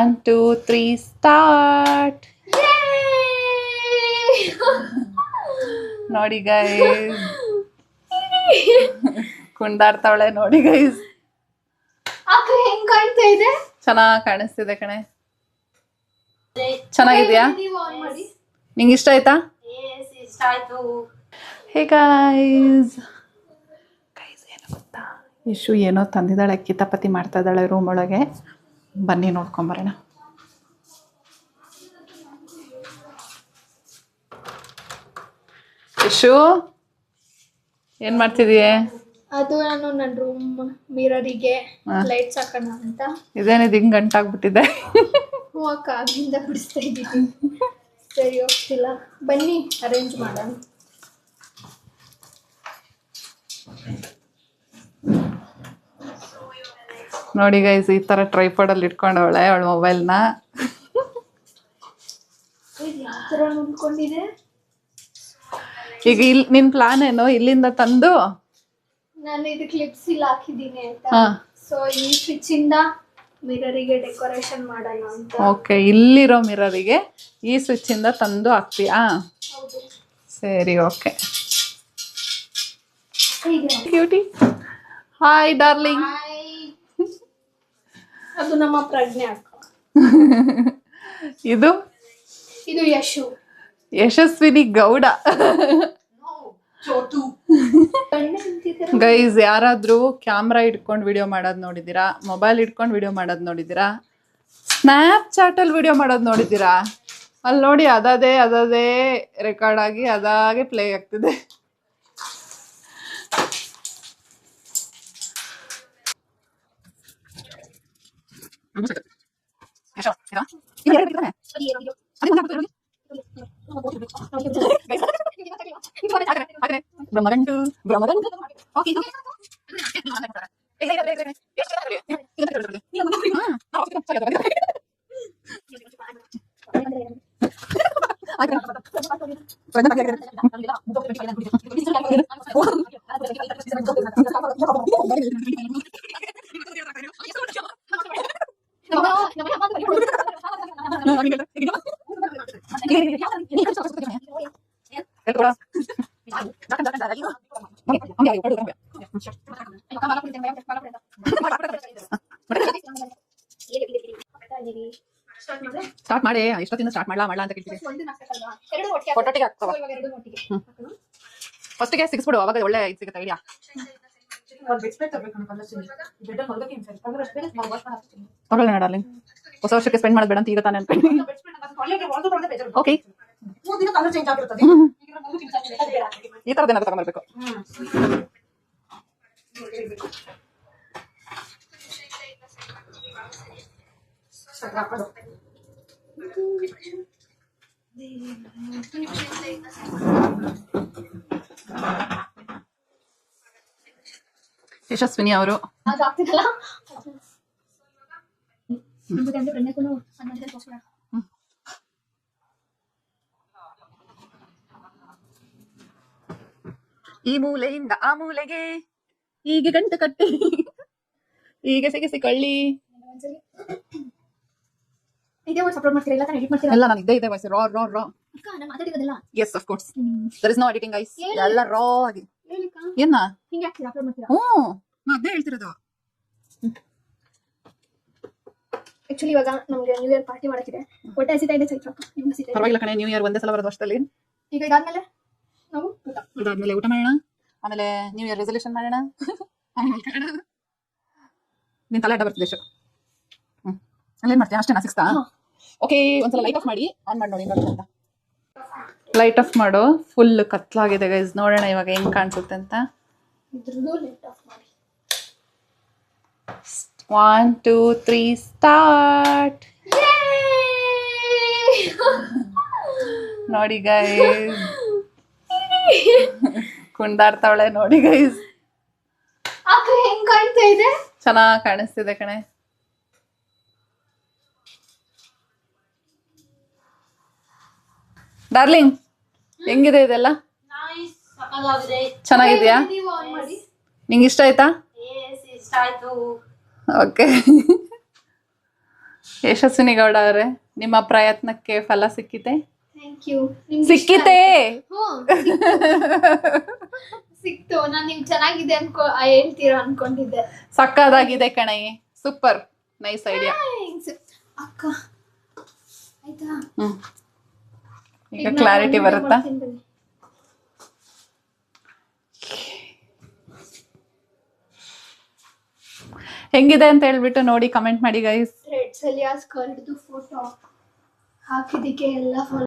1 2 3 start. ನೋಡಿ guys, ಕುಂದಾಡ್ತಾವಳೆ ನೋಡಿ guys. ಹೆಂಗ್ ಕಾಣ್ತಾ ಇದೆ? ಚೆನ್ನಾಗಿ ಕಾಣಿಸ್ತಿದೆ ಕಣೆ. ಚೆನ್ನಾಗಿದ್ಯಾ? ನಿಂಗೆ ಇಷ್ಟ ಆಯ್ತಾ? ಇಷ್ಟ ಆಯ್ತು. ಹೇ ಗೈಸ್, ಏನು ಗೊತ್ತಾ, ಯಶು ಏನೋ ತಂದಿದ್ದಾಳೆ, ಕಿತಾಪತಿ ಮಾಡ್ತಾ ಇದ್ದಾಳೆ ರೂಮ್ ಒಳಗೆ. ಬನ್ನಿ ನೋಡ್ಕೊಂಬರೋಣ. ಯಶು ಏನ್ ಮಾಡ್ತಿದೀಯ? ಅದು ನಾನು ನನ್ನ ರೂಮ್ ಮಿರರಿಗೆ ಲೈಟ್ಸ್ ಹಾಕೋಣ ಅಂತ. ಇದೇನಿದು ಹಿಂಗ್ ಗಂಟಾಗ್ಬಿಟ್ಟಿದೆ? ಹೋಗಕ್ಕ ಆಗಿಂದ ಬಿಡಿಸ್ತಾ ಇದ್ದೀನಿ. ಸರಿ ಹೋಗ್ತಿಲ್ಲ, ಬನ್ನಿ ಅರೇಂಜ್ ಮಾಡೋಣ. ನೋಡಿ ಗೈಸ್, ಈ ತರ ಟ್ರೈಪಾಡಲ್ಲಿ ಇಟ್ಕೊಂಡವಳೆ ಅವಳ ಮೊಬೈಲ್ನ. ಯಾವ ಥರ ನೋಡ್ಕೊಂಡಿದೆ? ಈಗ ಇಲ್ಲಿ ನಿನ್ ಪ್ಲಾನ್ ಏನು? ಇಲ್ಲಿಂದ ತಂದು ನಾನು ಇದು ಕ್ಲಿಪ್ಸ್ ಇಲ್ಲ ಹಾಕಿದ್ದೀನಿ ಅಂತ. ಸೊ ಈ ಸ್ವಿಚ್ ಇಂದ ಮಿರರಿಗೆ ಡೆಕೋರೇಷನ್ ಮಾಡೋಣ ಅಂತ. ಓಕೆ, ಇಲ್ಲಿರೋ ಮಿರರಿಗೆ ಈ ಸ್ವಿಚ್ ಇಂದ ತಂದು ಹಾಕ್ತೀಯಾ? ಹೌದು. ಸರಿ, ಓಕೆ. Cutie, hi darling. ಅದು ನಮ್ಮ ಪ್ರಜ್ಞೆ ಅಕ್ಕ. ಇದು ಯಶು, ಯಶಸ್ವಿನಿ ಗೌಡ. ಗೈಸ್, ಯಾರಾದ್ರೂ ಕ್ಯಾಮ್ರಾ ಇಟ್ಕೊಂಡು ವಿಡಿಯೋ ಮಾಡೋದು ನೋಡಿದ್ದೀರಾ? ಮೊಬೈಲ್ ಇಟ್ಕೊಂಡು ವಿಡಿಯೋ ಮಾಡೋದು ನೋಡಿದ್ದೀರಾ? ಸ್ನ್ಯಾಪ್ ಚಾಟಲ್ಲಿ ವಿಡಿಯೋ ಮಾಡೋದು ನೋಡಿದ್ದೀರಾ? ಅಲ್ಲಿ ನೋಡಿ, ಅದೇ ರೆಕಾರ್ಡ್ ಆಗಿ ಅದಾಗೆ ಪ್ಲೇ ಆಗ್ತಿದೆ. ಬ್ರಹ್ಮಗಂಟು ಓಕೆ. ಸ್ಟಾರ್ಟ್ ಮಾಡಿ. ಇಷ್ಟೊತ್ತಿಂದ ಸ್ಟಾರ್ಟ್ ಮಾಡ್ಲಾ ಅಂತ ಕೇಳ್ತೀವಿ. ಫಸ್ಟಿಗೆ ಸಿಕ್ಸ್ಬಿಡು, ಅವಾಗ ಒಳ್ಳೆ ಇದು ಸಿಗುತ್ತೆ ಐಡಿಯಾ. ತಗೊಳ್ಳಿ ಡಾರ್ಲಿಂಗ್, ಹೊಸ ವರ್ಷಕ್ಕೆ ಸ್ಪೆಂಡ್ ಮಾಡೋದು ಬೇಡ ಅಂತ ಈಗ ತಾನೇ ಅನ್ಕೊಂಡು. ಓಕೆ, ಈ ತರದೇನಾದ್ರು ತಗೊಂಡ್ಬರ್ಬೇಕು. ಯಶಸ್ವಿನಿ ಅವರು ಈ ಮೂಲೆಯಿಂದ ಆ ಮೂಲೆಗೆ ಹೀಗೆ ಗಂಟು ಕಟ್ಟಿ ಹೀಗೆ ಸಿಗಿಸಿ ಕಳ್ಳಿ. ಎಲ್ಲ ನಾನು ಇದ್ದೇ voice raw raw raw. Yes, of course, there is no editing guys, ಎಲ್ಲ ರಾ ಆಗಿ. ಏನ ಅದೇ ಹೇಳ್ತಿರೋದು. ಆಕ್ಚುಲಿ ಇವಾಗ ನಮ್ಗೆ ನ್ಯೂ ಇಯರ್ ಪಾರ್ಟಿ ಮಾಡಕ್ಕಿದೆ. ಹೊಟ್ಟೆ ಹಸಿತಾ ಇದೆ. ಪರವಾಗಿಲ್ಲ ಕಣೆ, ನ್ಯೂ ಇಯರ್ ಒಂದೇ ಸಲ ಬರೋದು ವರ್ಷದಲ್ಲಿ. ಈಗ ಇದಾದ್ಮೇಲೆ ನಾವು ಊಟ ಮಾಡೋಣ, ಆಮೇಲೆ ನ್ಯೂ ಇಯರ್ ರೆಸಲ್ಯೂಷನ್ ಮಾಡೋಣ. ನಿನ್ ತಲೆ ಅಡ್ಡ ಬರ್ತಿದೆ ಶೋ. ಅಲ್ಲೇನ್ ಮಾಡ್ತೀಯ? ಅಷ್ಟೇನಾ? ಸಿಕ್ಸ್ತಾ? ಓಕೆ, ಒಂದ್ಸಲ ಲೈಟ್ ಆಫ್ ಮಾಡಿ ಆನ್ ಮಾಡಿ ನೋಡಿ ಅಂತ. ಲೈಟ್ ಆಫ್ ಮಾಡು, ಫುಲ್ ಕತ್ಲಾಗಿದೆ ಗೈಸ್. ನೋಡೋಣ ಇವಾಗ ಹೆಂಗ್ ಕಾಣಿಸುತ್ತೆ ಅಂತ. 1 2 3 ಸ್ಟಾರ್ಟ್. ನೋಡಿ ಗೈಸ್, ಕುಂದಾಡ್ತಾವಳೆ ನೋಡಿ ಗೈಸ್. ಹೆಂಗ್ ಕಾಣ್ತಾ ಇದೆ? ಚೆನ್ನಾಗಿ ಕಾಣಿಸ್ತಿದೆ ಕಣೆ. ಡಾರ್ಲಿಂಗ್, ಹೆಂಗಿದೆ ಇದೆಲ್ಲ? ಚೆನ್ನಾಗಿದ್ಯಾ? ನಿಂಗೆ ಇಷ್ಟ ಆಯ್ತಾ? ಇಷ್ಟ ಆಯ್ತು. ಓಕೆ. ಯಶಸ್ವಿನಿ ಗೌಡ ಅವರೇ, ನಿಮ್ಮ ಪ್ರಯತ್ನಕ್ಕೆ ಫಲ ಸಿಕ್ಕಿತೆ? Thank you. ಸಿಕ್ಕಿತೆ? ಸಿಕ್ತು. ನಾನು ನಿಮ್ಗೆ ಚೆನ್ನಾಗಿದೆ ಹೇಳ್ತೀರಾ ಅನ್ಕೊಂಡಿದ್ದೆ. ಸಕ್ಕದಾಗಿದೆ ಕಣೆ, ಸೂಪರ್, ನೈಸ್ ಐಡಿಯಾ. ಅಕ್ಕ ಆಯ್ತಾ? ಈಗ ಕ್ಲಾರಿಟಿ ಬರುತ್ತಾ? ಹೆಂಗಿದೆ ಅಂತ ಹೇಳ್ಬಿಟ್ಟು ನೋಡಿ ಕಮೆಂಟ್ ಮಾಡಿ ಗೈಸ್. ರೆಡ್ ಸಲಿಯಾಸ್ ಕರ್ಡ್ದು ಫೋಟೋ ಹಾಕಿದಕ್ಕೆ ಎಲ್ಲ ಫಾಲೋ